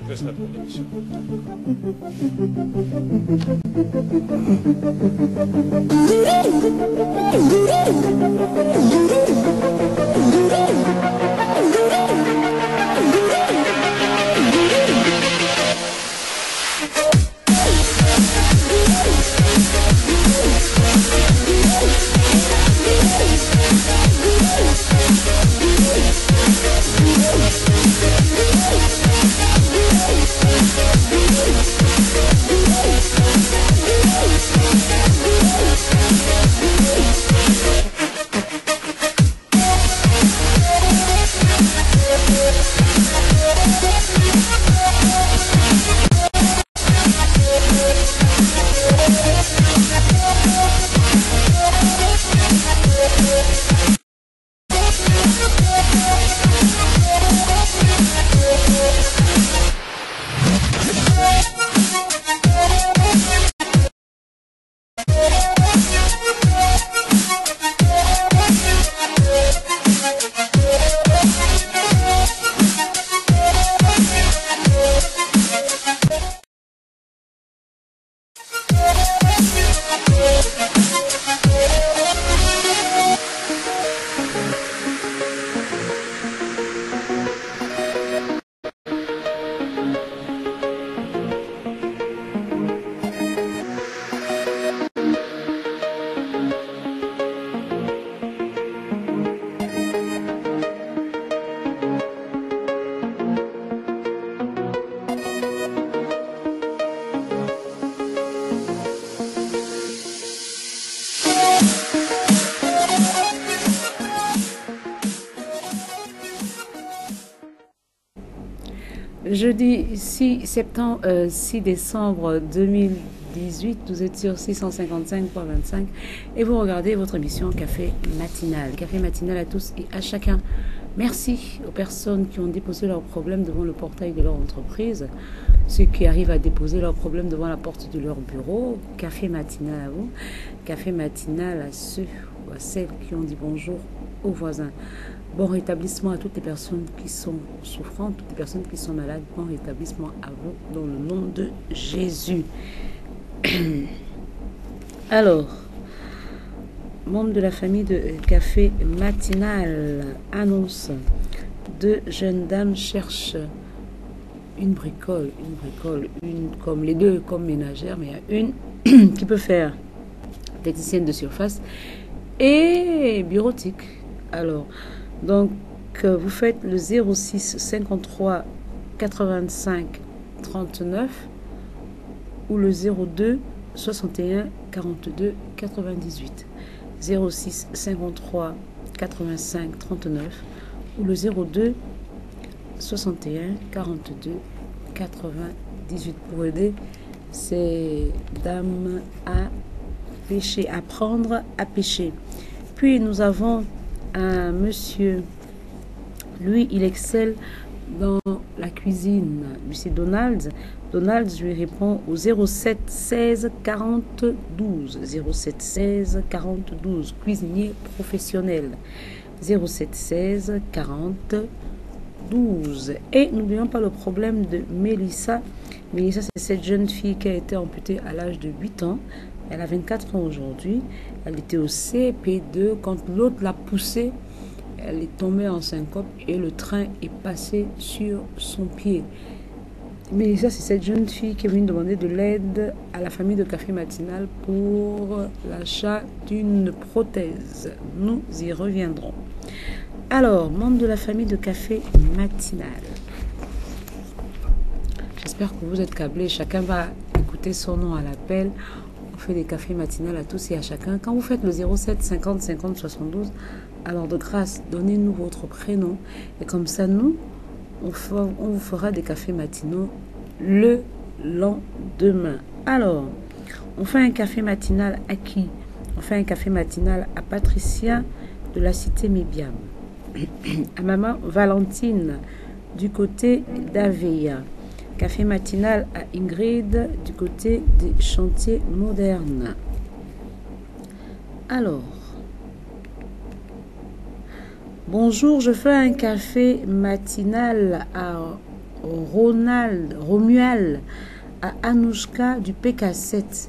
Reste à ton émission. Jeudi 6 décembre 2018, vous êtes sur 655.25 et vous regardez votre émission Café Matinal. Café Matinal à tous et à chacun. Merci aux personnes qui ont déposé leurs problèmes devant le portail de leur entreprise, ceux qui arrivent à déposer leurs problèmes devant la porte de leur bureau. Café Matinal à vous, Café Matinal à ceux ou à celles qui ont dit bonjour aux voisins. Bon rétablissement à toutes les personnes qui sont souffrantes, toutes les personnes qui sont malades. Bon rétablissement à vous dans le nom de Jésus. Alors, membres de la famille de Café Matinal annonce: deux jeunes dames cherchent une bricole, une comme les deux comme ménagère, mais il y a une qui peut faire technicienne de surface et bureautique. Alors, donc, vous faites le 06 53 85 39 ou le 02 61 42 98. 06 53 85 39 ou le 02 61 42 98 pour aider ces dames à pêcher, à apprendre à pêcher. Puis nous avons un monsieur, lui il excelle dans la cuisine, monsieur Donald. Donald, je lui réponds au 07 16 40 12. 07 16 40 12, cuisinier professionnel. 07 16 40 12. Et n'oublions pas le problème de Mélissa. Mélissa, c'est cette jeune fille qui a été amputée à l'âge de 8 ans. Elle a 24 ans aujourd'hui. Elle était au CP2 quand l'autre l'a poussée. Elle est tombée en syncope et le train est passé sur son pied. Mélissa, c'est cette jeune fille qui est venue demander de l'aide à la famille de Café Matinal pour l'achat d'une prothèse. Nous y reviendrons. Alors, membre de la famille de Café Matinal. J'espère que vous êtes câblés. Chacun va écouter son nom à l'appel. On fait des cafés matinales à tous et à chacun. Quand vous faites le 07 50 50 72, alors de grâce, donnez-nous votre prénom. Et comme ça, nous, on vous fera des cafés matinaux le lendemain. Alors, on fait un café matinal à qui? On fait un café matinal à Patricia de la cité Mébiam, à maman Valentine du côté d'Aveya. Café matinal à Ingrid du côté des chantiers modernes. Alors, bonjour, je fais un café matinal à Romuald, à Anouchka du PK7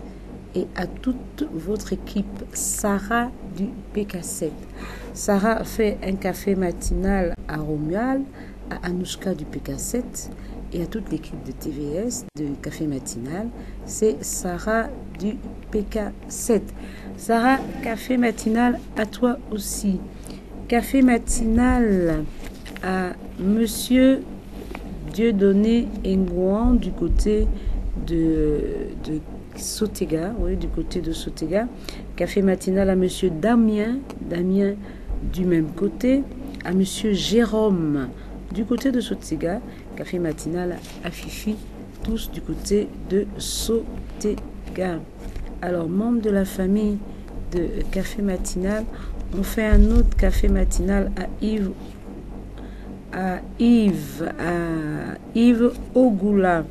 et à toute votre équipe. Sarah du PK7. Sarah fait un café matinal à Romuald, à Anouchka du PK7 et à toute l'équipe de TVS de café matinal. C'est Sarah du PK7. Sarah, café matinal à toi aussi. Café matinal à Monsieur Dieudonné Ngouan du côté de Sotega, oui, du côté de Sotega. Café matinal à Monsieur Damien du même côté, à Monsieur Jérôme du côté de Sotega. Café matinal à Fifi, tous du côté de Sotega. Alors, membres de la famille de café matinal, on fait un autre café matinal à Yves Ogoula.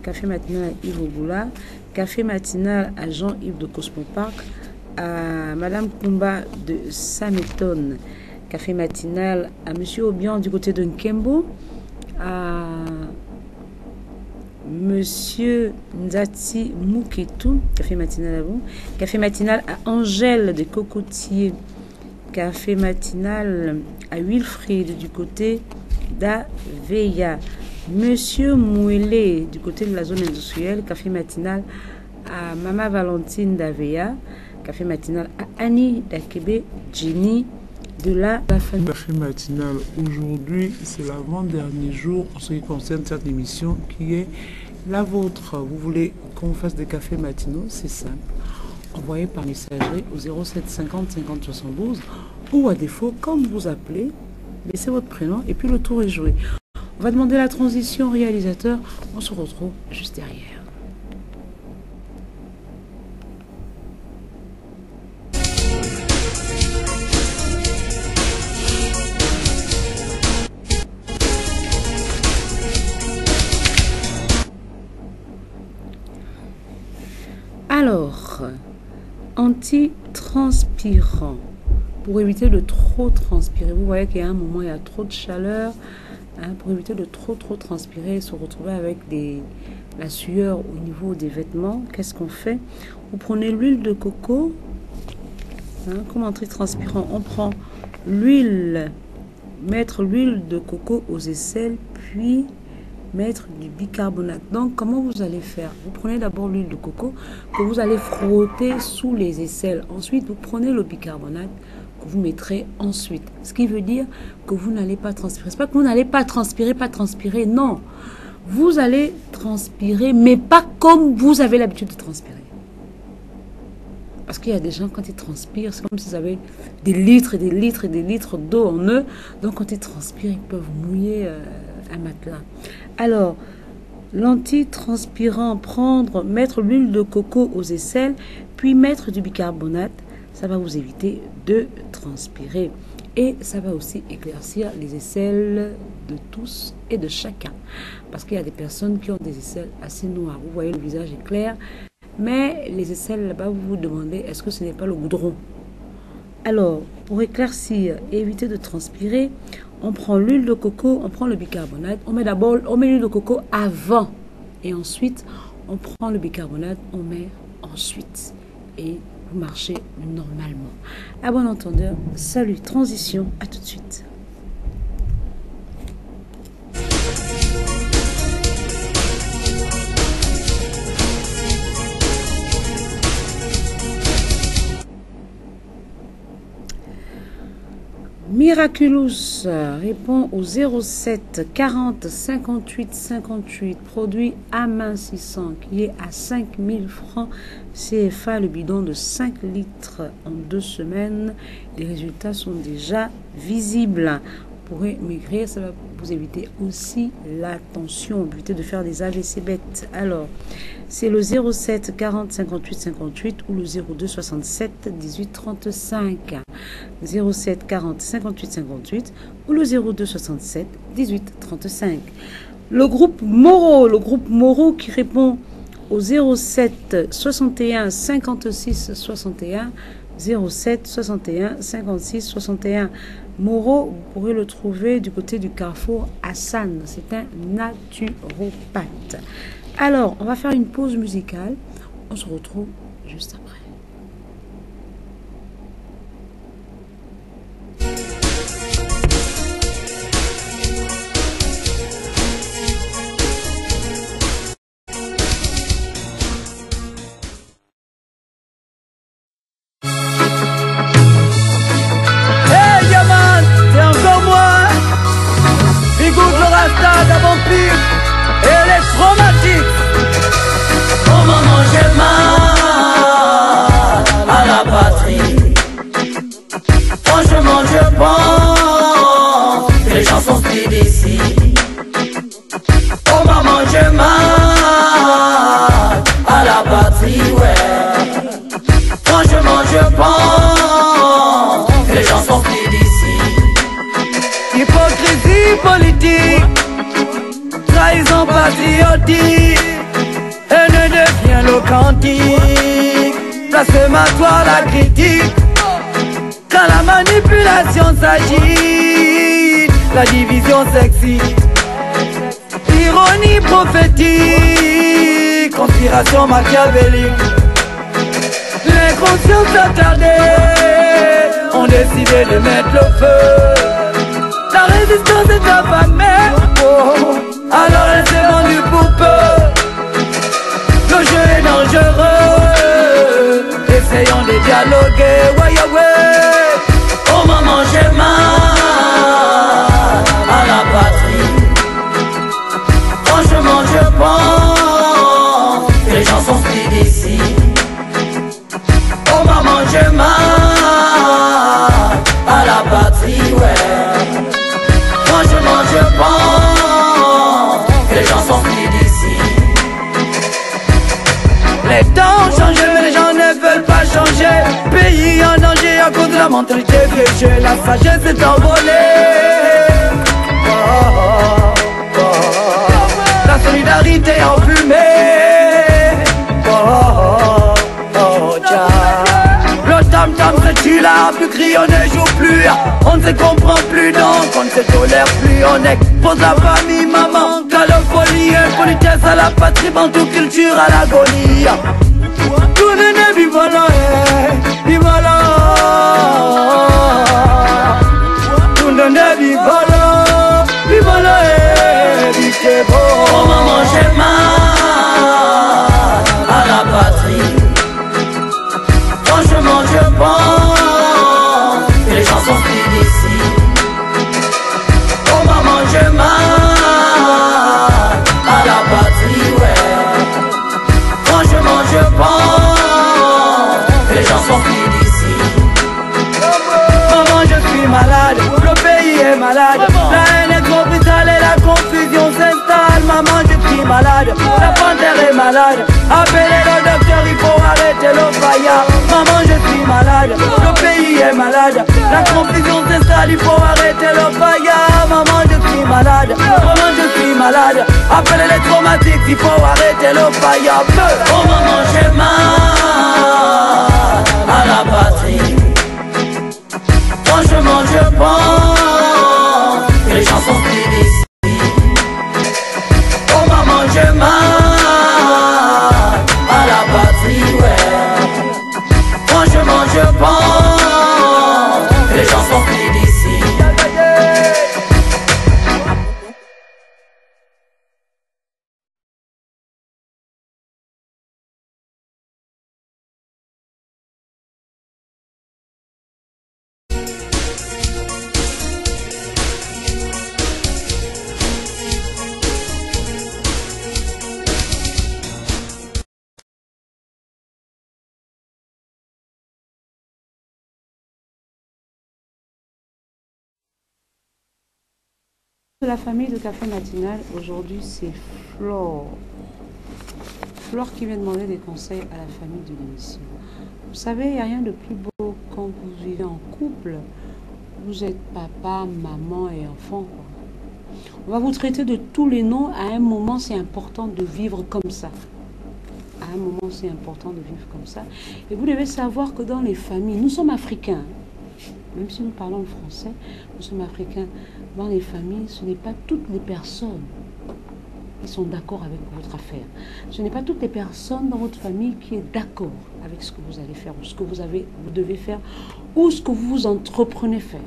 Café matinal à Yves Ogoula. Café matinal à Jean-Yves de Cosmopark. À Madame Kumba de Sameton. Café matinal à Monsieur Obian du côté de Nkembo. À Monsieur Nzati Mouketou. Café matinal à vous. Café matinal à Angèle de Cocotier. Café matinal à Wilfried du côté d'Aveya. Monsieur Mouelé du côté de la zone industrielle. Café matinal à Mama Valentine d'Aveya. Café matinal à Annie d'Akebe, Jenny de la famille. Café matinal aujourd'hui, c'est l'avant-dernier jour en ce qui concerne cette émission qui est la vôtre. Vous voulez qu'on fasse des cafés matinaux? C'est simple. Envoyez par messagerie au 07 50 50 72 ou à défaut, quand vous appelez, laissez votre prénom et puis le tour est joué. On va demander la transition au réalisateur. On se retrouve juste derrière. Alors, anti-transpirant, pour éviter de trop transpirer. Vous voyez qu'il y a un moment, il y a trop de chaleur. Hein, pour éviter de trop transpirer et se retrouver avec la sueur au niveau des vêtements, qu'est-ce qu'on fait? Vous prenez l'huile de coco. Hein, comme anti-transpirant, on prend l'huile, mettre l'huile de coco aux aisselles, puis mettre du bicarbonate. Donc, comment vous allez faire? Vous prenez d'abord l'huile de coco que vous allez frotter sous les aisselles. Ensuite, vous prenez le bicarbonate que vous mettrez ensuite. Ce qui veut dire que vous n'allez pas transpirer. C'est pas que vous n'allez pas transpirer, non. Vous allez transpirer, mais pas comme vous avez l'habitude de transpirer. Parce qu'il y a des gens, quand ils transpirent, c'est comme s'ils avaient des litres et des litres et des litres d'eau en eux. Donc, quand ils transpirent, ils peuvent mouiller un matelas. Alors, l'anti-transpirant, mettre l'huile de coco aux aisselles, puis mettre du bicarbonate, ça va vous éviter de transpirer. Et ça va aussi éclaircir les aisselles de tous et de chacun. Parce qu'il y a des personnes qui ont des aisselles assez noires. Vous voyez, le visage est clair, mais les aisselles là-bas, vous vous demandez, est-ce que ce n'est pas le goudron? Alors, pour éclaircir et éviter de transpirer, on prend l'huile de coco, on prend le bicarbonate, on met l'huile de coco avant. Et ensuite, on prend le bicarbonate, on met ensuite. Et vous marchez normalement. À bon entendeur, salut, transition, à tout de suite. Miraculous répond au 07 40 58 58, produit amincissant qui est à 5000 francs CFA, le bidon de 5 litres en 2 semaines. Les résultats sont déjà visibles. Vous pourrez maigrir, ça va vous éviter aussi la tension, éviter de faire des AVC bêtes. Alors, c'est le 07 40 58 58 ou le 02 67 18 35. 07 40 58 58 ou le 02 67 18 35. Le groupe Moreau qui répond au 07 61 56 61 07 61 56 61. Moreau, vous pourrez le trouver du côté du carrefour Hassan. C'est un naturopathe. Alors, on va faire une pause musicale. On se retrouve juste après. Place-moi la critique. Quand la manipulation s'agit, la division sexy, ironie prophétique, conspiration machiavélique. Les consciences attardées ont décidé de mettre le feu. La résistance est affamée, oh, alors elle s'est vendue pour peu. Le jeu est dangereux, essayons de dialoguer, ouais, ouais. Au moment j'ai mal à la patrie. Franchement je pense que les gens sont pris d'ici. Au moment j'ai mal à la patrie, ouais. Franchement je pense que les gens sont pris d'ici. Les temps ont changé mais les gens ne veulent pas changer. Pays en danger à cause de la mentalité vieille. La sagesse est envolée. Oh, oh, oh. La solidarité en fumée. Oh, oh, oh, le tam-tam serait-tu là? Plus crie, on ne joue plus. On ne se comprend plus donc on ne se tolère plus. On expose la famille, maman, calofolie, impolitesse à la patrie, bantou culture à l'agonie. Tout le monde viva là, viva là. Tout le monde viva là, viva là, vite bon. Au moment j'ai mal à la patrie. Franchement je pense que les gens sont pris d'ici. Au moment j'ai mal à la patrie, ouais. Franchement je pense que les gens sont pris d'ici. Maman je suis malade, le pays est malade. La haine est trop brutale et la confusion s'installe. Maman je suis malade, la panthère est malade. Appelez le docteur, il faut arrêter le fire. Maman je suis malade, le pays est malade. La confusion s'installe, il faut arrêter le fire. Maman je suis malade, maman je suis malade. Appelez les traumatiques, il faut arrêter le fire. Oh maman j'ai mal à la patrie. Franchement je pense que les gens sont pris d'ici. Oh maman j'ai mal à la patrie, ouais. Franchement je pense que les gens sont pris d'ici. De la famille de Café Matinal, aujourd'hui c'est Flore. Flore qui vient demander des conseils à la famille de l'émission. Vous savez, il n'y a rien de plus beau quand vous vivez en couple. Vous êtes papa, maman et enfant. On va vous traiter de tous les noms. À un moment, c'est important de vivre comme ça. À un moment, c'est important de vivre comme ça. Et vous devez savoir que dans les familles, nous sommes africains. même si nous parlons le français, nous sommes africains, dans les familles, ce n'est pas toutes les personnes qui sont d'accord avec votre affaire. Ce n'est pas toutes les personnes dans votre famille qui est d'accord avec ce que vous allez faire, ou ce que vous devez faire, ou ce que vous entreprenez faire,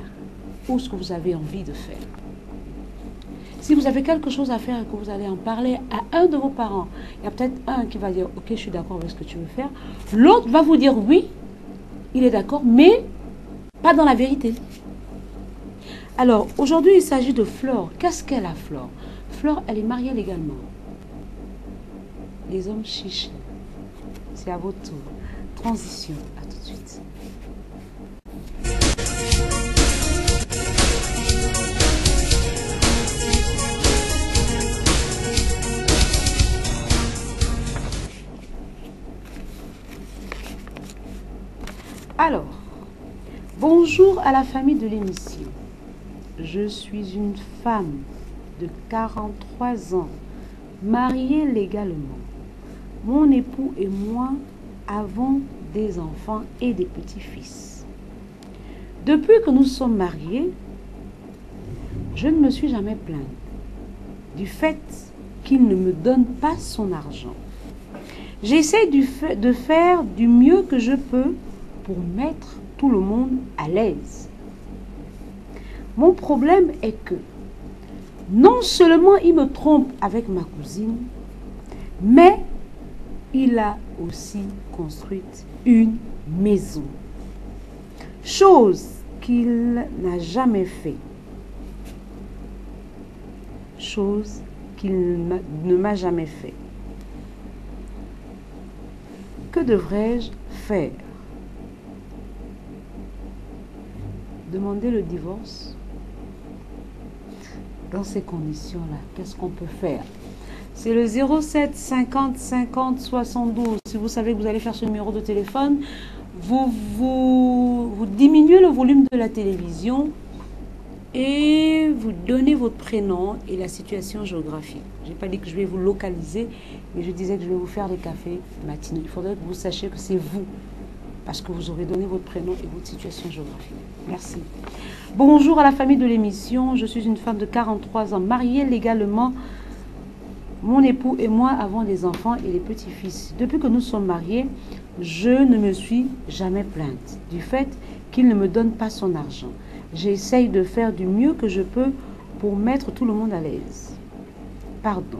ou ce que vous avez envie de faire. Si vous avez quelque chose à faire et que vous allez en parler à un de vos parents, il y a peut-être un qui va dire « Ok, je suis d'accord avec ce que tu veux faire ». L'autre va vous dire « Oui, il est d'accord, mais pas dans la vérité ». Alors, aujourd'hui, il s'agit de Flore. Qu'est-ce qu'elle a, Flore? Flore, elle est mariée légalement. Les hommes chiches. C'est à votre tour. Transition. À tout de suite. Alors, bonjour à la famille de l'émission. Je suis une femme de 43 ans, mariée légalement. Mon époux et moi avons des enfants et des petits-fils. Depuis que nous sommes mariés, je ne me suis jamais plainte du fait qu'il ne me donne pas son argent. J'essaie de faire du mieux que je peux pour mettre tout le monde à l'aise. Mon problème est que non seulement il me trompe avec ma cousine, mais il a aussi construit une maison. Chose qu'il n'a jamais fait. Chose qu'il ne m'a jamais fait. Que devrais-je faire? Demander le divorce? Dans ces conditions-là, qu'est-ce qu'on peut faire? C'est le 07 50 50 72. Si vous savez que vous allez faire ce numéro de téléphone, vous diminuez le volume de la télévision et vous donnez votre prénom et la situation géographique. Je n'ai pas dit que je vais vous localiser, mais je disais que je vais vous faire des cafés matinaux. Il faudrait que vous sachiez que c'est vous, parce que vous aurez donné votre prénom et votre situation géographique. Merci. Bonjour à la famille de l'émission. Je suis une femme de 43 ans, mariée légalement. Mon époux et moi avons des enfants et des petits-fils. Depuis que nous sommes mariés, je ne me suis jamais plainte du fait qu'il ne me donne pas son argent. J'essaye de faire du mieux que je peux pour mettre tout le monde à l'aise. Pardon.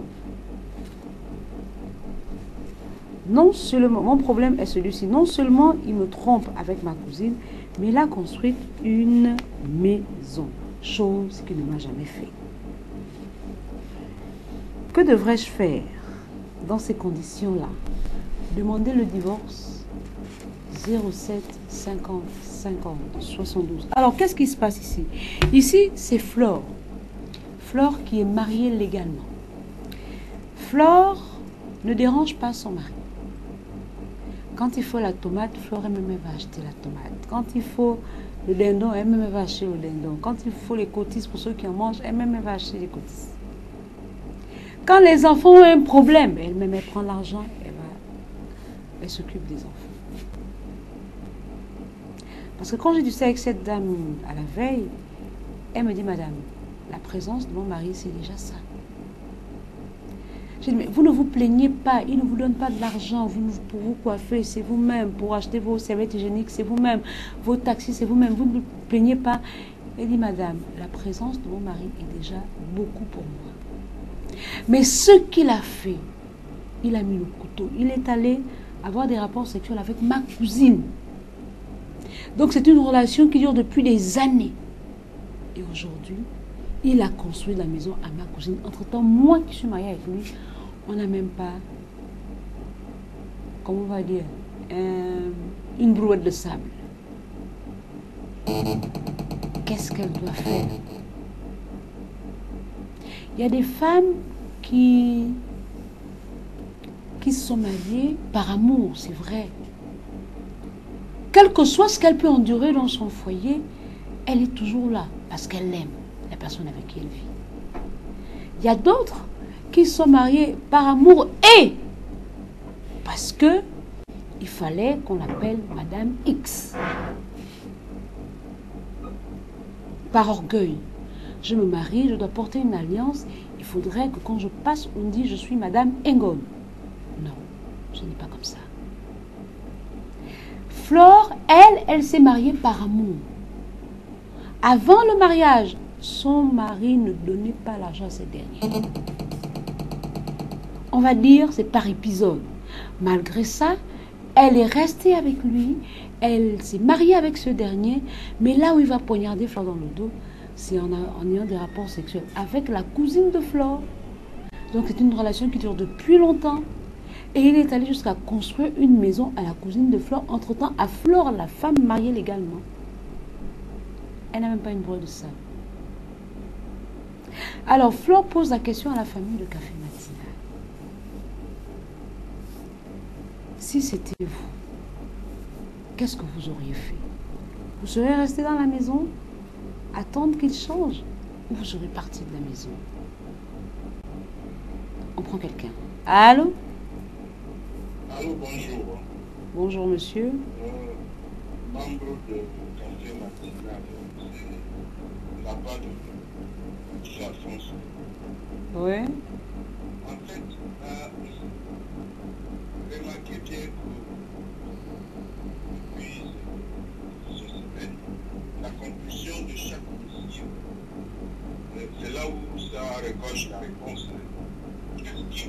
Non seulement, mon problème est celui-ci, non seulement il me trompe avec ma cousine, mais il a construit une maison, chose qu'il ne m'a jamais fait. Que devrais-je faire dans ces conditions-là? Demander le divorce? 07 50 50 72. Alors, qu'est-ce qui se passe ici? Ici, c'est Flore. Flore qui est mariée légalement. Flore ne dérange pas son mari. Quand il faut la tomate, Flore elle-même va acheter la tomate. Quand il faut le dindon, elle-même va acheter le dindon. Quand il faut les cotises pour ceux qui en mangent, elle-même va acheter les cotises. Quand les enfants ont un problème, elle-même elle prend l'argent, elle s'occupe des enfants. Parce que quand j'ai discuté avec cette dame à la veille, elle me dit, madame, la présence de mon mari, c'est déjà ça. J'ai dit, mais vous ne vous plaignez pas, il ne vous donne pas de l'argent pour vous coiffer, c'est vous-même, pour acheter vos serviettes hygiéniques, c'est vous-même, vos taxis, c'est vous-même, vous ne vous plaignez pas. Elle dit, madame, la présence de mon mari est déjà beaucoup pour moi. Mais ce qu'il a fait, il a mis le couteau, il est allé avoir des rapports sexuels avec ma cousine. Donc c'est une relation qui dure depuis des années. Et aujourd'hui, il a construit la maison à ma cousine. Entre-temps, moi qui suis mariée avec lui, on n'a même pas, comment on va dire, une brouette de sable. Qu'est-ce qu'elle doit faire? Il y a des femmes qui se sont mariées par amour, c'est vrai. Quel que soit ce qu'elle peut endurer dans son foyer, elle est toujours là parce qu'elle aime la personne avec qui elle vit. Il y a d'autres qui sont mariés par amour et parce que il fallait qu'on l'appelle Madame X. par orgueil. Je me marie, je dois porter une alliance. Il faudrait que quand je passe, on dit je suis Madame Engom. Non, ce n'est pas comme ça. Flore, elle s'est mariée par amour. Avant le mariage, son mari ne donnait pas l'argent à cette dernière. On va dire c'est par épisode. Malgré ça, elle est restée avec lui. Elle s'est mariée avec ce dernier. Mais là où il va poignarder Flore dans le dos, c'est en ayant des rapports sexuels avec la cousine de Flore. Donc c'est une relation qui dure depuis longtemps. Et il est allé jusqu'à construire une maison à la cousine de Flore. Entre-temps, à Flore, la femme mariée légalement. Elle n'a même pas une boîte de sable. Alors Flore pose la question à la famille de Café Matinal. Si c'était vous, qu'est-ce que vous auriez fait? Vous seriez resté dans la maison, attendre qu'il change, ou vous serez parti de la maison? On prend quelqu'un. Allô? Allô, bonjour. Bonjour, monsieur. Membre de Café Matinal, c'est la part de Charles François. Oui. En fait, remarquez bien que depuis ce semaine, la conclusion de chaque dossier, c'est là où ça recoche la réponse. Qu'est-ce qui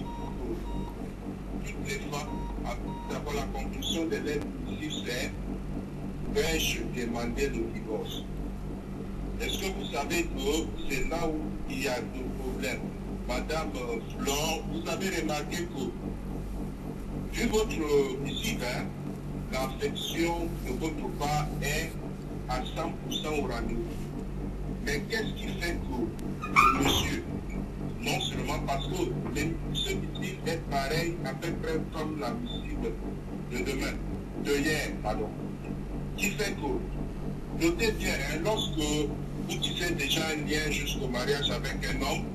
toutes les femmes, d'abord la conclusion de l'aide ici, c'est vais-je demander le divorce? Est-ce que vous savez que c'est là où il y a des problèmes? Madame Flore, vous avez remarqué que, vu votre ici, l'affection de votre part est à 100% au rendez-vous. Mais qu'est-ce qui fait que le monsieur, non seulement parce que ce missile est pareil à peu près comme la missile de hier, pardon, qui fait que, notez bien, lorsque vous tissez déjà un lien jusqu'au mariage avec un homme,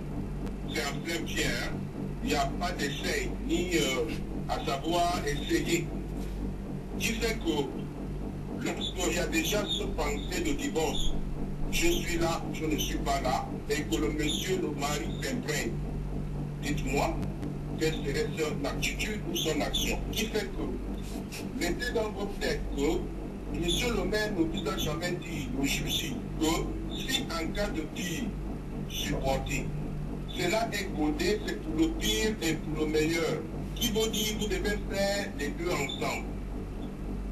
c'est en plein pied, il n'y a pas d'essai, ni à savoir essayer. Qui fait que, lorsqu'il y a déjà ce pensée de divorce, je suis là, je ne suis pas là, et que le monsieur, le mari s'imprègne. Dites-moi, quelle serait son attitude ou son action? Qui fait que, mettez dans votre tête que monsieur le maire ne vous a jamais dit aujourd'hui que si en cas de pire supporté, cela est codé, c'est pour le pire et pour le meilleur. Qui vous dit que vous devez faire les deux ensemble?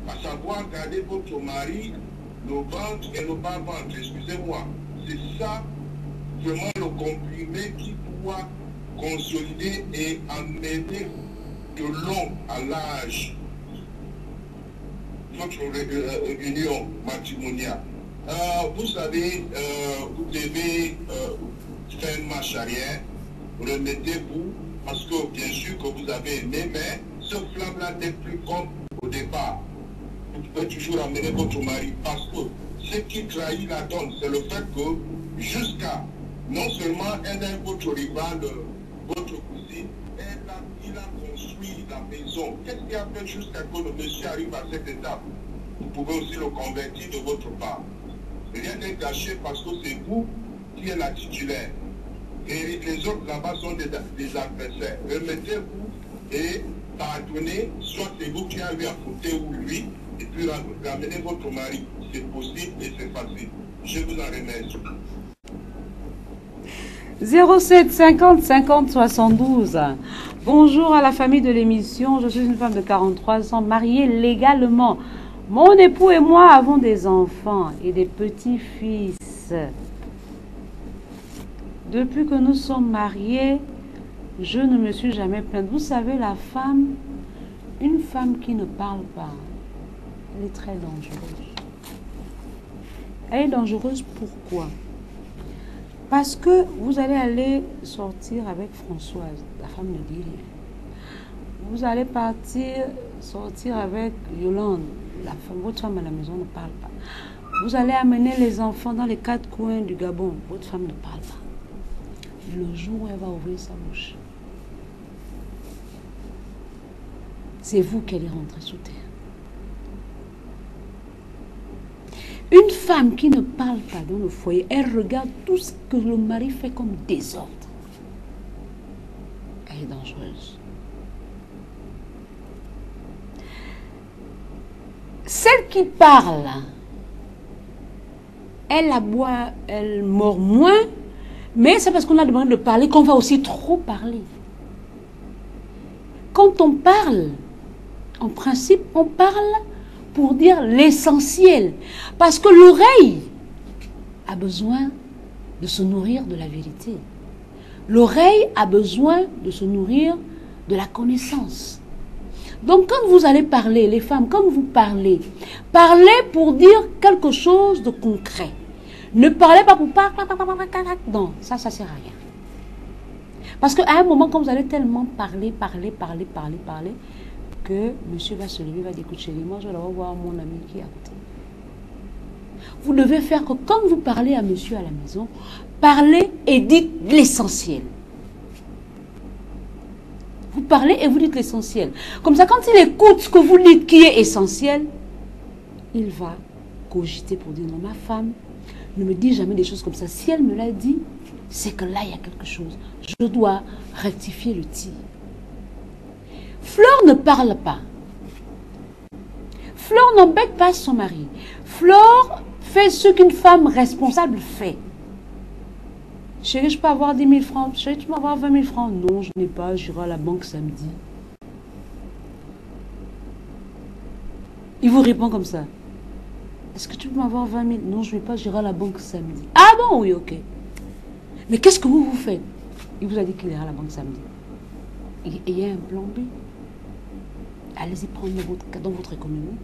À savoir garder votre mari, le ventre et le bas-ventre, excusez-moi. C'est ça, vraiment le comprimé qui doit consolider et amener de long à l'âge votre union matrimoniale. Vous savez, vous devez faire une marche arrière, remettez-vous, parce que bien sûr que vous avez aimé, mais ce flamme-là n'est plus comme au départ. Vous pouvez toujours amener votre mari, parce que ce qui trahit la donne, c'est le fait que jusqu'à, non seulement elle est votre rival, votre cousine, il a construit la maison. Qu'est-ce qui a fait jusqu'à ce que le monsieur arrive à cette étape? Vous pouvez aussi le convertir de votre part. Rien n'est caché parce que c'est vous qui êtes la titulaire. Et les autres là-bas sont des adversaires. Remettez-vous et pardonnez, soit c'est vous qui avez affronté ou lui, et puis ramenez votre mari. C'est possible et c'est facile. Je vous en remercie. 07 50 50 72. Bonjour à la famille de l'émission. Je suis une femme de 43 ans, mariée légalement. Mon époux et moi avons des enfants et des petits-fils. Depuis que nous sommes mariés, je ne me suis jamais plainte. Vous savez, la femme, une femme qui ne parle pas, elle est très dangereuse. Elle est dangereuse pourquoi? Parce que vous allez aller sortir avec Françoise, la femme ne dit rien. Vous allez sortir avec Yolande, votre femme à la maison ne parle pas. Vous allez amener les enfants dans les quatre coins du Gabon, votre femme ne parle pas. Le jour où elle va ouvrir sa bouche, c'est vous qui allez rentrer sous terre. Une femme qui ne parle pas dans le foyer, elle regarde tout ce que le mari fait comme désordre. Elle est dangereuse. Celle qui parle, elle aboie, elle mord moins, mais c'est parce qu'on a demandé de parler qu'on va aussi trop parler. Quand on parle, en principe, on parle pour dire l'essentiel. Parce que l'oreille a besoin de se nourrir de la vérité. L'oreille a besoin de se nourrir de la connaissance. Donc quand vous allez parler, les femmes, quand vous parlez, parlez pour dire quelque chose de concret. Ne parlez pas pour parler. Non, ça sert à rien. Parce qu'à un moment, quand vous allez tellement parler, que monsieur va se lever, va dire, écoute chérie, moi je vais voir mon ami qui est à côté. Vous devez faire que quand vous parlez à monsieur à la maison, parlez et dites l'essentiel. Vous parlez et vous dites l'essentiel. Comme ça, quand il écoute ce que vous dites qui est essentiel, il va cogiter pour dire, non, ma femme ne me dit jamais des choses comme ça. Si elle me l'a dit, c'est que là, il y a quelque chose. Je dois rectifier le tir. Flore ne parle pas. Flore n'embête pas son mari. Flore fait ce qu'une femme responsable fait. Chérie, je peux avoir 10 000 francs. Chérie, tu peux avoir 20 000 francs. Non, je n'ai pas. J'irai à la banque samedi. Il vous répond comme ça. Est-ce que tu peux m'avoir 20 000? Non, je ne vais pas. J'irai à la banque samedi. Ah bon, oui, ok. Mais qu'est-ce que vous faites? Il vous a dit qu'il ira à la banque samedi. Et il y a un plan B. Allez-y prendre dans votre économie.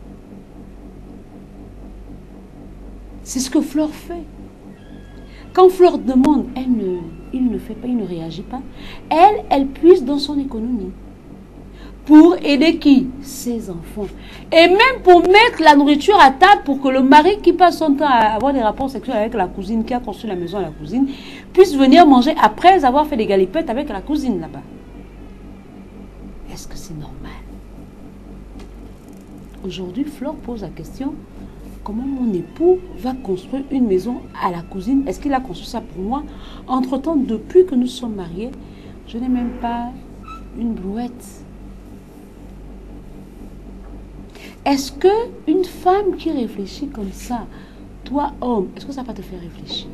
C'est ce que Flore fait. Quand Flore demande, il ne fait pas, il ne réagit pas. Elle puise dans son économie. Pour aider qui? Ses enfants. Et même pour mettre la nourriture à table pour que le mari qui passe son temps à avoir des rapports sexuels avec la cousine, qui a construit la maison à la cousine, puisse venir manger après avoir fait des galipettes avec la cousine là-bas. Est-ce que c'est normal? Aujourd'hui, Flore pose la question, comment mon époux va construire une maison à la cousine? Est-ce qu'il a construit ça pour moi? Entre-temps, depuis que nous sommes mariés, je n'ai même pas une brouette. Est-ce qu'une femme qui réfléchit comme ça, toi homme, est-ce que ça va te faire réfléchir?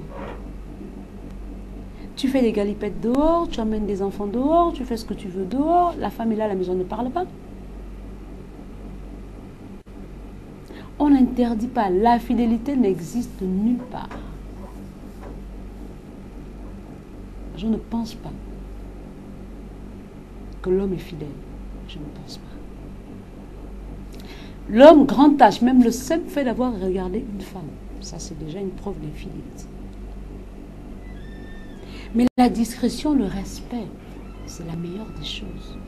Tu fais des galipettes dehors, tu amènes des enfants dehors, tu fais ce que tu veux dehors, la femme est là, la maison ne parle pas. On n'interdit pas, la fidélité n'existe nulle part. Je ne pense pas que l'homme est fidèle. Je ne pense pas. L'homme, grand tâche, même le simple fait d'avoir regardé une femme, ça c'est déjà une preuve d'infidélité. Mais la discrétion, le respect, c'est la meilleure des choses.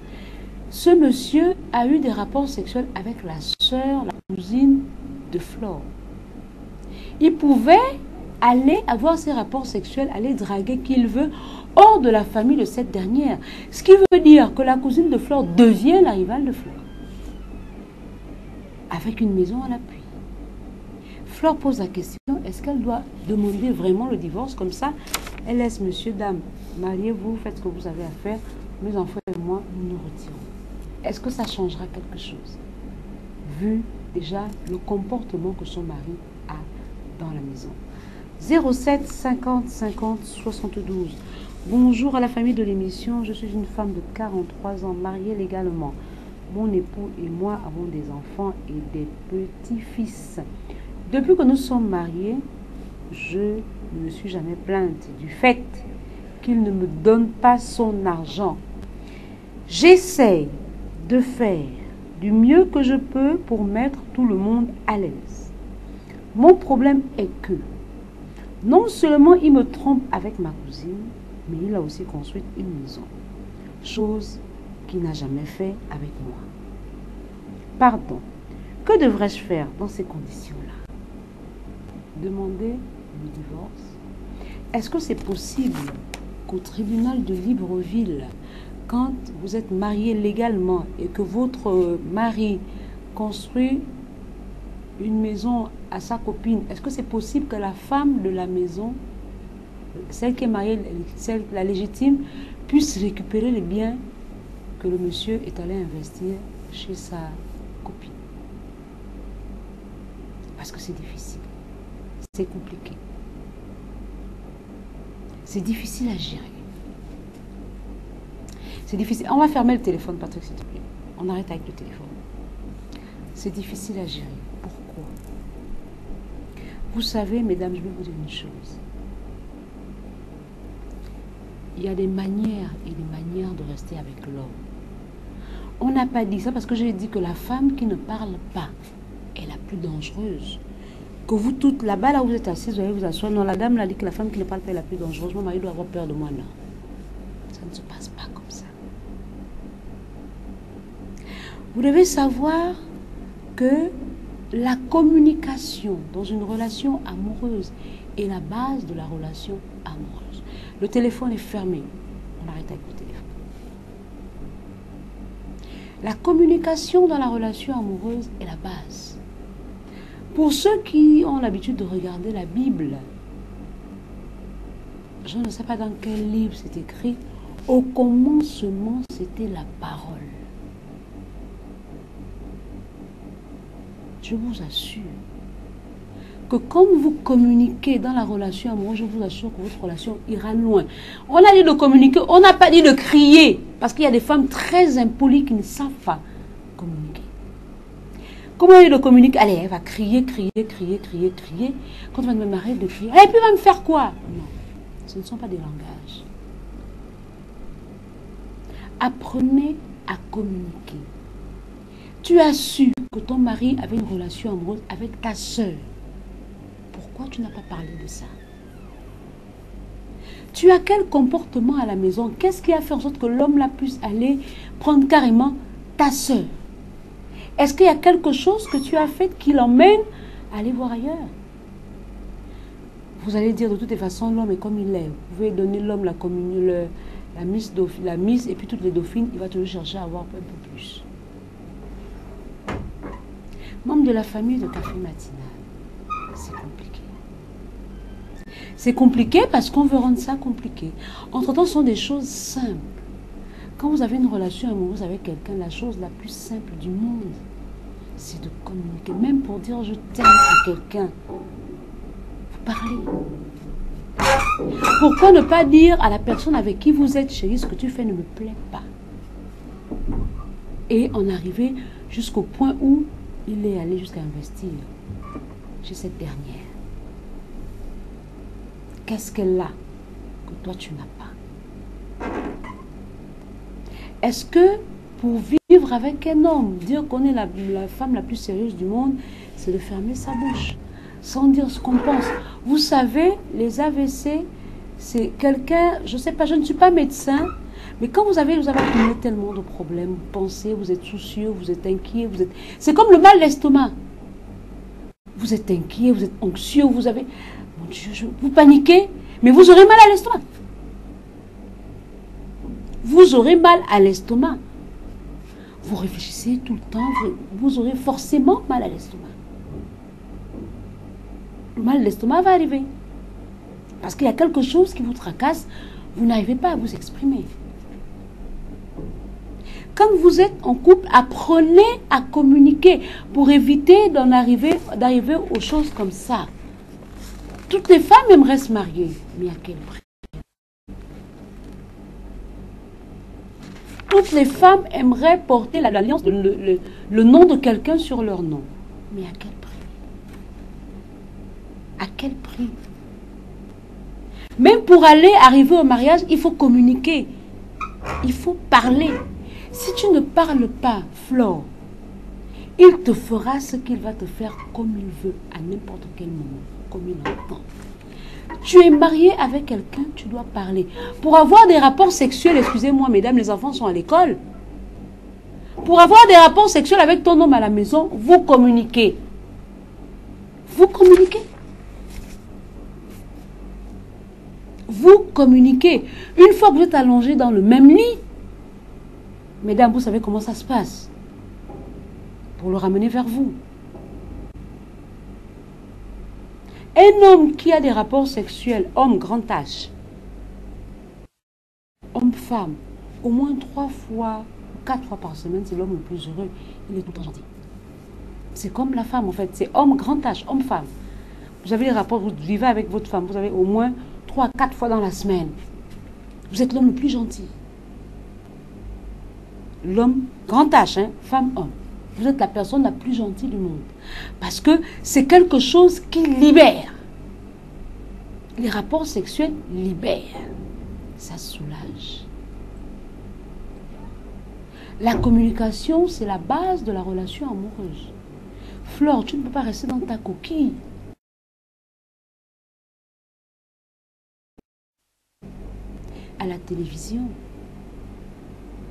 Ce monsieur a eu des rapports sexuels avec la sœur, la cousine de Flore. Il pouvait aller avoir ses rapports sexuels, aller draguer qui il veut, hors de la famille de cette dernière. Ce qui veut dire que la cousine de Flore devient la rivale de Flore. Avec une maison à l'appui. Flore pose la question, est-ce qu'elle doit demander vraiment le divorce? Comme ça, elle laisse monsieur, dame, mariez-vous, faites ce que vous avez à faire, mes enfants et moi, nous nous retirons. Est-ce que ça changera quelque chose? Vu déjà le comportement que son mari a dans la maison. 07 50 50 72. Bonjour à la famille de l'émission, je suis une femme de 43 ans, mariée légalement. Mon époux et moi avons des enfants et des petits-fils. Depuis que nous sommes mariés, je ne me suis jamais plainte du fait qu'il ne me donne pas son argent. J'essaie de faire du mieux que je peux pour mettre tout le monde à l'aise. Mon problème est que non seulement il me trompe avec ma cousine, mais il a aussi construit une maison. Chose qu'il n'a jamais fait avec moi. Pardon, que devrais-je faire dans ces conditions-là? Demander le divorce? Est-ce que c'est possible qu'au tribunal de Libreville, quand vous êtes marié légalement et que votre mari construit une maison à sa copine, est-ce que c'est possible que la femme de la maison, celle qui est mariée, celle, la légitime, puisse récupérer les biens que le monsieur est allé investir chez sa copine? Parce que c'est difficile, c'est compliqué, c'est difficile à gérer. C'est difficile. On va fermer le téléphone, Patrick, s'il te plaît. On arrête avec le téléphone. C'est difficile à gérer. Pourquoi? Vous savez, mesdames, je vais vous dire une chose. Il y a des manières et des manières de rester avec l'homme. On n'a pas dit ça parce que j'ai dit que la femme qui ne parle pas est la plus dangereuse. Que vous toutes, là-bas, là où vous êtes assises, vous allez vous asseoir. Non, la dame l'a dit que la femme qui ne parle pas est la plus dangereuse. Mon mari doit avoir peur de moi, non. Ça ne se passe pas comme ça. Vous devez savoir que la communication dans une relation amoureuse est la base de la relation amoureuse. Le téléphone est fermé. On arrête avec le téléphone. La communication dans la relation amoureuse est la base. Pour ceux qui ont l'habitude de regarder la Bible, je ne sais pas dans quel livre c'est écrit, au commencement c'était la parole. Je vous assure que quand vous communiquez dans la relation amoureuse, je vous assure que votre relation ira loin. On a dit de communiquer, on n'a pas dit de crier. Parce qu'il y a des femmes très impolies qui ne savent pas communiquer. Comment on dit de communiquer? Allez, elle va crier, crier, crier, crier, crier. Quand on va me marier de crier, et puis elle va me faire quoi? Non, ce ne sont pas des langages. Apprenez à communiquer. Tu as su que ton mari avait une relation amoureuse avec ta soeur. Pourquoi tu n'as pas parlé de ça? Tu as quel comportement à la maison? Qu'est-ce qui a fait en sorte que l'homme là puisse aller prendre carrément ta soeur? Est-ce qu'il y a quelque chose que tu as fait qui l'emmène à aller voir ailleurs? Vous allez dire de toutes les façons, l'homme est comme il est. Vous pouvez donner l'homme la communion, la mise et puis toutes les dauphines, il va toujours chercher à avoir un peu plus. Membre de la famille de Café Matinal, c'est compliqué. C'est compliqué parce qu'on veut rendre ça compliqué. Entre-temps, ce sont des choses simples. Quand vous avez une relation amoureuse avec quelqu'un, la chose la plus simple du monde, c'est de communiquer. Même pour dire je t'aime à quelqu'un, vous parlez. Pourquoi ne pas dire à la personne avec qui vous êtes, chérie, ce que tu fais ne me plaît pas? Et en arriver jusqu'au point où il est allé jusqu'à investir chez cette dernière. Qu'est-ce qu'elle a que toi tu n'as pas? Est-ce que pour vivre avec un homme, dire qu'on est la femme la plus sérieuse du monde, c'est de fermer sa bouche, sans dire ce qu'on pense? Vous savez, les AVC, c'est quelqu'un, je ne sais pas, je ne suis pas médecin, mais quand vous avez accumulé tellement de problèmes, vous pensez, vous êtes soucieux, vous êtes inquiet, c'est comme le mal d'estomac. Vous êtes inquiet, vous êtes anxieux, vous avez... Mon Dieu, vous paniquez, mais vous aurez mal à l'estomac. Vous aurez mal à l'estomac. Vous réfléchissez tout le temps, vous aurez forcément mal à l'estomac. Le mal d'estomac va arriver. Parce qu'il y a quelque chose qui vous tracasse, vous n'arrivez pas à vous exprimer. Quand vous êtes en couple, apprenez à communiquer pour éviter d'arriver aux choses comme ça. Toutes les femmes aimeraient se marier, mais à quel prix? Toutes les femmes aimeraient porter l'alliance, le nom de quelqu'un sur leur nom. Mais à quel prix? À quel prix? Même pour arriver au mariage, il faut communiquer. Il faut parler. Si tu ne parles pas, Flore, il te fera ce qu'il va te faire comme il veut, à n'importe quel moment, comme il entend. Tu es marié avec quelqu'un, tu dois parler. Pour avoir des rapports sexuels, excusez-moi mesdames, les enfants sont à l'école. Pour avoir des rapports sexuels avec ton homme à la maison, vous communiquez. Vous communiquez. Vous communiquez. Une fois que vous êtes allongé dans le même lit, mesdames, vous savez comment ça se passe. Pour le ramener vers vous. Un homme qui a des rapports sexuels, homme grand H, homme-femme, au moins 3 fois, 4 fois par semaine, c'est l'homme le plus heureux. Il est tout le temps gentil. C'est comme la femme en fait, c'est homme grand H, homme-femme. Vous avez des rapports, vous vivez avec votre femme, vous avez au moins 3 à 4 fois dans la semaine. Vous êtes l'homme le plus gentil. L'homme, grand H, hein, femme, homme. Vous êtes la personne la plus gentille du monde. Parce que c'est quelque chose qui libère. Les rapports sexuels libèrent. Ça soulage. La communication, c'est la base de la relation amoureuse. Flore, tu ne peux pas rester dans ta coquille. À la télévision,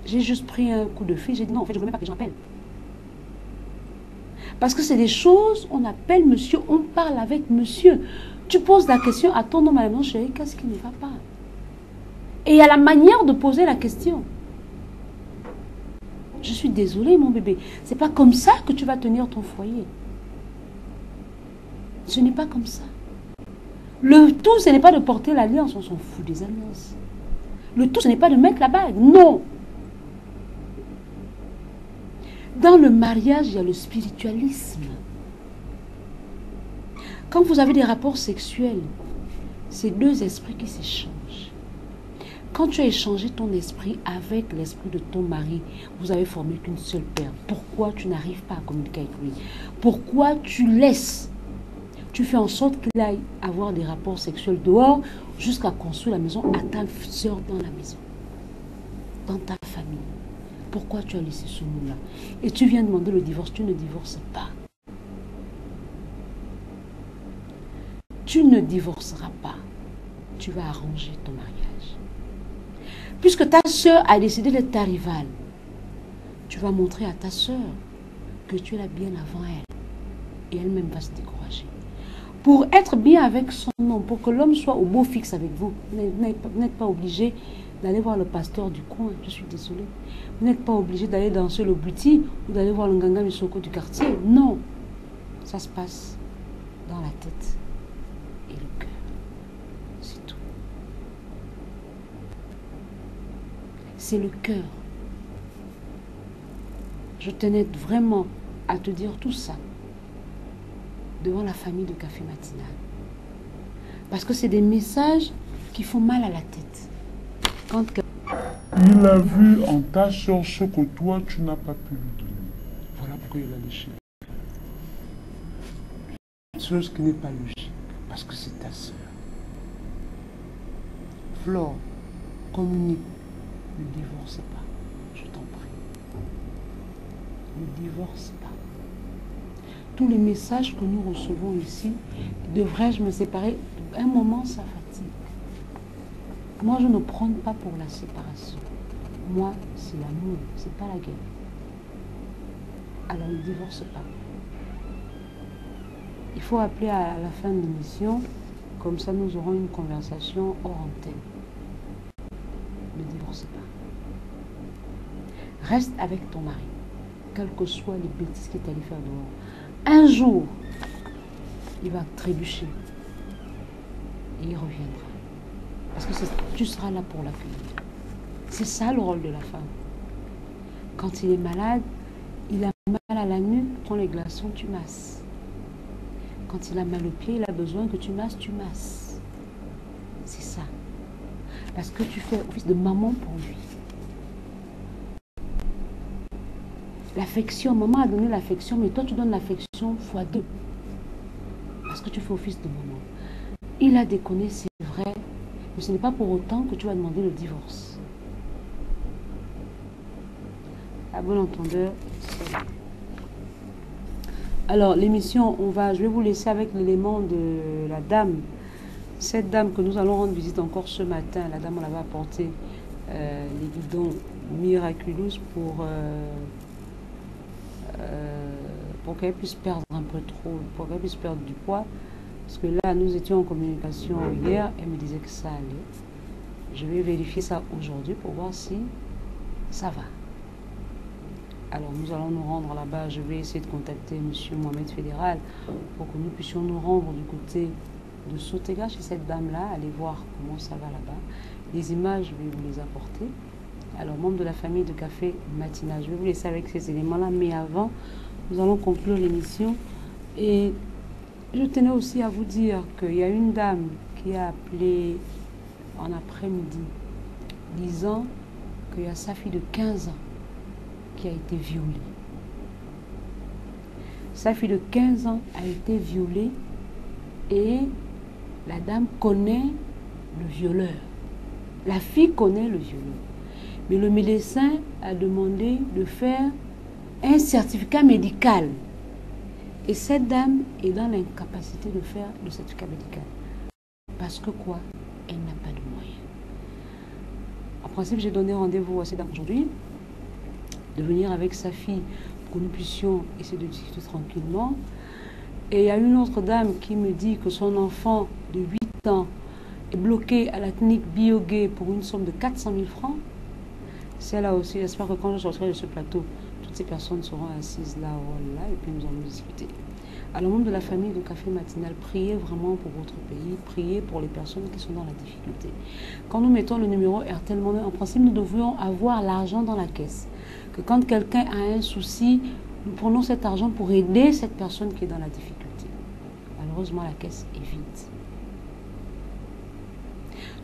j'ai juste pris un coup de fil, j'ai dit non, en fait, je ne veux même pas que les gens appellent. Parce que c'est des choses, on appelle monsieur, on parle avec monsieur. Tu poses la question à ton homme à la maison, chérie, qu'est-ce qui ne va pas? Et il y a la manière de poser la question. Je suis désolée, mon bébé. C'est pas comme ça que tu vas tenir ton foyer. Ce n'est pas comme ça. Le tout, ce n'est pas de porter l'alliance. On s'en fout des alliances. Le tout, ce n'est pas de mettre la bague. Non. Dans le mariage, il y a le spiritualisme. Quand vous avez des rapports sexuels, c'est deux esprits qui s'échangent. Quand tu as échangé ton esprit avec l'esprit de ton mari, vous avez formé qu'une seule paire. Pourquoi tu n'arrives pas à communiquer avec lui? Pourquoi tu laisses? Tu fais en sorte qu'il aille avoir des rapports sexuels dehors jusqu'à construire la maison à ta soeur dans la maison, dans ta famille. Pourquoi tu as laissé ce mot-là? Et tu viens demander le divorce, tu ne divorces pas. Tu ne divorceras pas. Tu vas arranger ton mariage. Puisque ta soeur a décidé d'être ta rivale, tu vas montrer à ta soeur que tu es là bien avant elle. Et elle-même va se décourager. Pour être bien avec son homme, pour que l'homme soit au beau fixe avec vous, vous n'êtes pas obligé d'aller voir le pasteur du coin, je suis désolée. Vous n'êtes pas obligé d'aller danser le buti ou d'aller voir le Nganga Misoko du quartier. Non, ça se passe dans la tête et le cœur. C'est tout. C'est le cœur. Je tenais vraiment à te dire tout ça devant la famille de Café Matinal. Parce que c'est des messages qui font mal à la tête. Quand il a vu en ta soeur ce que toi, tu n'as pas pu lui donner. Voilà pourquoi il a léché. Chose qui n'est pas logique, parce que c'est ta soeur. Flore, communique. Ne divorce pas, je t'en prie. Ne divorce pas. Tous les messages que nous recevons ici, devrais-je me séparer? Un moment, ça fatigue. Moi, je ne prône pas pour la séparation. Moi, c'est l'amour, c'est pas la guerre. Alors, ne divorce pas. Il faut appeler à la fin de l'émission, comme ça nous aurons une conversation hors antenne. Ne divorce pas. Reste avec ton mari, quelles que soient les bêtises qu'il t'allait faire dehors. Un jour, il va trébucher et il reviendra. Parce que tu seras là pour l'accueillir. C'est ça le rôle de la femme. Quand il est malade, il a mal à la nuque, prends les glaçons, tu masses. Quand il a mal au pied, il a besoin que tu masses, tu masses. C'est ça. Parce que tu fais office de maman pour lui. L'affection, maman a donné l'affection, mais toi tu donnes l'affection x2. Parce que tu fais office de maman. Il a déconné, c'est vrai, mais ce n'est pas pour autant que tu vas demander le divorce. À bon entendeur. Alors l'émission, je vais vous laisser avec l'élément de la dame. Cette dame que nous allons rendre visite encore ce matin. La dame, on l'avait apporté les bidons miraculous pour qu'elle puisse perdre un peu trop, pour qu'elle puisse perdre du poids. Parce que là, nous étions en communication hier, elle me disait que ça allait. Je vais vérifier ça aujourd'hui pour voir si ça va. Alors nous allons nous rendre là-bas. Je vais essayer de contacter M. Mohamed Fédéral pour que nous puissions nous rendre du côté de Sotega chez cette dame-là, aller voir comment ça va là-bas. Les images, je vais vous les apporter. Alors, membre de la famille de Café Matinal, je vais vous laisser avec ces éléments-là, mais avant, nous allons conclure l'émission. Et je tenais aussi à vous dire qu'il y a une dame qui a appelé en après-midi, disant qu'il y a sa fille de 15 ans qui a été violée. Sa fille de 15 ans a été violée et la dame connaît le violeur. La fille connaît le violeur. Mais le médecin a demandé de faire un certificat médical. Et cette dame est dans l'incapacité de faire le certificat médical. Parce que quoi? Elle n'a pas de moyens. En principe, j'ai donné rendez-vous à cette dame aujourd'hui de venir avec sa fille pour que nous puissions essayer de discuter tranquillement. Et il y a une autre dame qui me dit que son enfant de 8 ans est bloqué à la clinique Biogay pour une somme de 400 000 francs. Celle-là aussi, j'espère que quand je sortirai de ce plateau, toutes ces personnes seront assises là, voilà, et puis nous allons discuter. Alors, membre de la famille de Café Matinal, priez vraiment pour votre pays, priez pour les personnes qui sont dans la difficulté. Quand nous mettons le numéro RTL Monnaie, en principe, nous devrions avoir l'argent dans la caisse. Que quand quelqu'un a un souci, nous prenons cet argent pour aider cette personne qui est dans la difficulté. Malheureusement, la caisse est vide.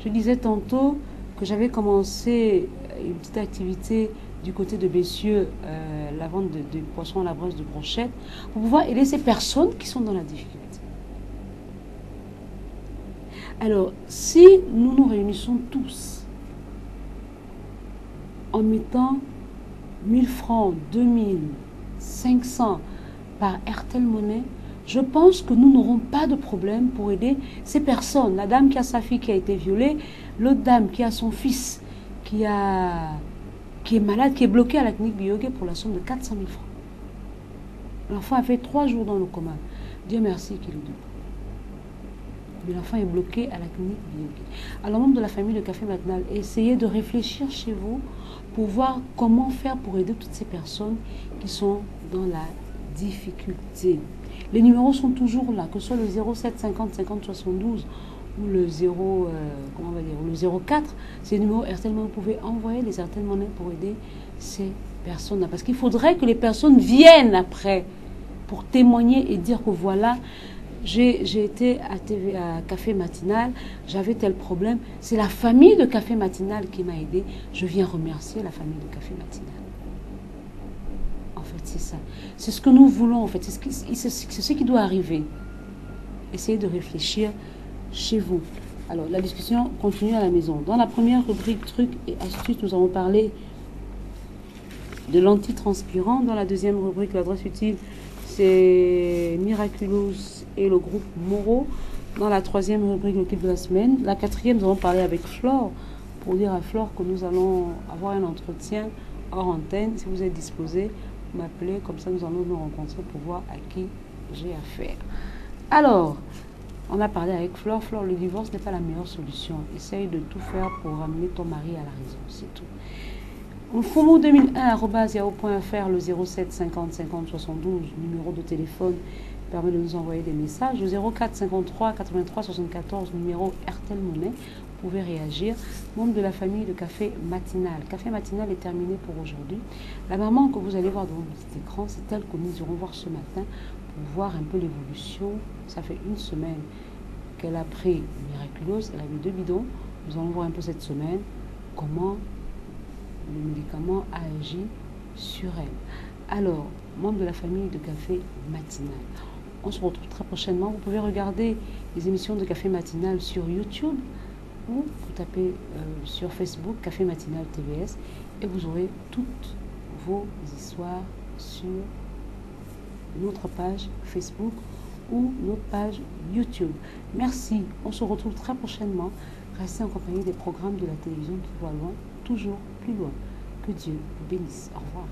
Je disais tantôt que j'avais commencé une petite activité du côté de Bessieux, la vente de poissons à la brosse de brochette, pour pouvoir aider ces personnes qui sont dans la difficulté. Alors, si nous nous réunissons tous en mettant 1000 francs, 2000, 500 par RTL Monnaie, je pense que nous n'aurons pas de problème pour aider ces personnes. La dame qui a sa fille qui a été violée, l'autre dame qui a son fils qui est malade, qui est bloqué à la clinique Biogay pour la somme de 400 000 francs. L'enfant a fait 3 jours dans le coma. Dieu merci qu'il est debout. Mais l'enfant est bloqué à la clinique Biogay. Alors, membre de la famille de Café Matinal, essayez de réfléchir chez vous pour voir comment faire pour aider toutes ces personnes qui sont dans la difficulté. Les numéros sont toujours là, que ce soit le 07 50 50 72 ou le 04, c'est le numéro RTL Monnaie. Vous pouvez envoyer les RTL Monnaie pour aider ces personnes-là. Parce qu'il faudrait que les personnes viennent après pour témoigner et dire que voilà, j'ai été à Café Matinal, j'avais tel problème. C'est la famille de Café Matinal qui m'a aidé. Je viens remercier la famille de Café Matinal. En fait, c'est ça. C'est ce que nous voulons, en fait. C'est ce qui doit arriver. Essayez de réfléchir chez vous. Alors, la discussion continue à la maison. Dans la première rubrique trucs et astuces, nous avons parlé de l'antitranspirant. Dans la deuxième rubrique, l'adresse utile, c'est Miraculous et le groupe Moreau. Dans la troisième rubrique, le clip de la semaine. La quatrième, nous allons parler avec Flore pour dire à Flore que nous allons avoir un entretien hors antenne. Si vous êtes disposé, m'appeler, comme ça nous allons nous rencontrer pour voir à qui j'ai affaire. Alors, on a parlé avec Flore. Flore, le divorce n'est pas la meilleure solution. Essaye de tout faire pour ramener ton mari à la raison, c'est tout. Fumo2001@yahoo.fr, le 07 50 50 72, numéro de téléphone, permet de nous envoyer des messages. Le 04 53 83 74, numéro RTL Monnaie. Vous pouvez réagir. Membre de la famille de Café Matinal. Café Matinal est terminé pour aujourd'hui. La maman que vous allez voir devant le petit écran, c'est elle que nous irons voir ce matin pour voir un peu l'évolution. Ça fait une semaine qu'elle a pris Miraculous. Elle a mis 2 bidons. Nous allons voir un peu cette semaine comment le médicament a agi sur elle. Alors, membre de la famille de Café Matinal. On se retrouve très prochainement. Vous pouvez regarder les émissions de Café Matinal sur YouTube ou vous tapez sur Facebook Café Matinal TVS et vous aurez toutes vos histoires sur notre page Facebook ou notre page YouTube. Merci. On se retrouve très prochainement. Restez en compagnie des programmes de la télévision qui voient loin, toujours plus loin. Que Dieu vous bénisse. Au revoir.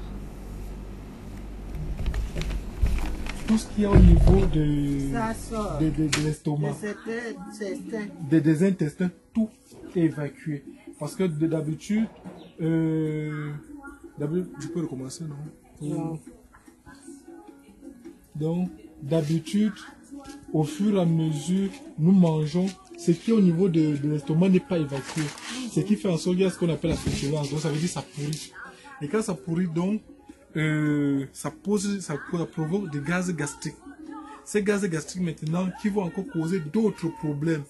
Tout ce qui est au niveau de l'estomac, des intestins, tout est évacué. Parce que d'habitude, je peux recommencer, non? Donc, d'habitude, au fur et à mesure, nous mangeons ce qui au niveau de l'estomac n'est pas évacué. Ce qui fait en sorte qu'il y a ce qu'on appelle la flatulence. Donc, ça veut dire que ça pourrit. Et quand ça pourrit, donc, ça provoque des gaz gastriques. Ces gaz gastriques maintenant qui vont encore causer d'autres problèmes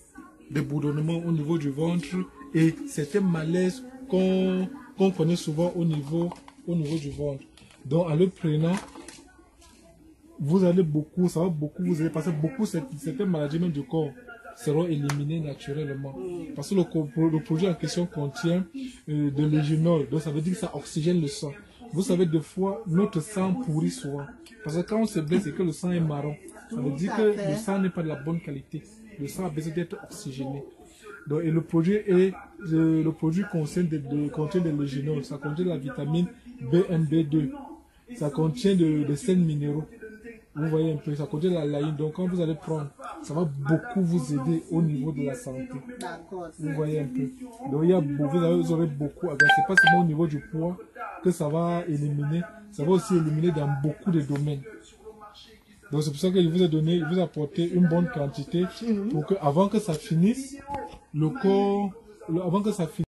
de bourdonnement au niveau du ventre et certains malaises qu'on connaît souvent au niveau du ventre. Donc en le prenant, vous allez beaucoup, ça va beaucoup vous aider parce que beaucoup certaines maladies même du corps seront éliminées naturellement. Parce que le produit en question contient de l'égénol, donc ça veut dire que ça oxygène le sang. Vous savez, des fois, notre sang pourrit souvent. Parce que quand on se blesse et que le sang est marron, ça veut dire que le sang n'est pas de la bonne qualité. Le sang a besoin d'être oxygéné. Donc, et le produit contient de l'égénol. Ça contient de la vitamine B1, B2. Ça contient des sels minéraux. Vous voyez un peu, ça contient de la laïne. Donc, quand vous allez prendre, ça va beaucoup vous aider au niveau de la santé. Vous voyez un peu. Donc, vous aurez beaucoup à gagner. C'est pas seulement au niveau du poids que ça va éliminer. Ça va aussi éliminer dans beaucoup de domaines. Donc, c'est pour ça que je vous ai donné, je vous ai apporté une bonne quantité pour que, avant que ça finisse, le corps, avant que ça finisse,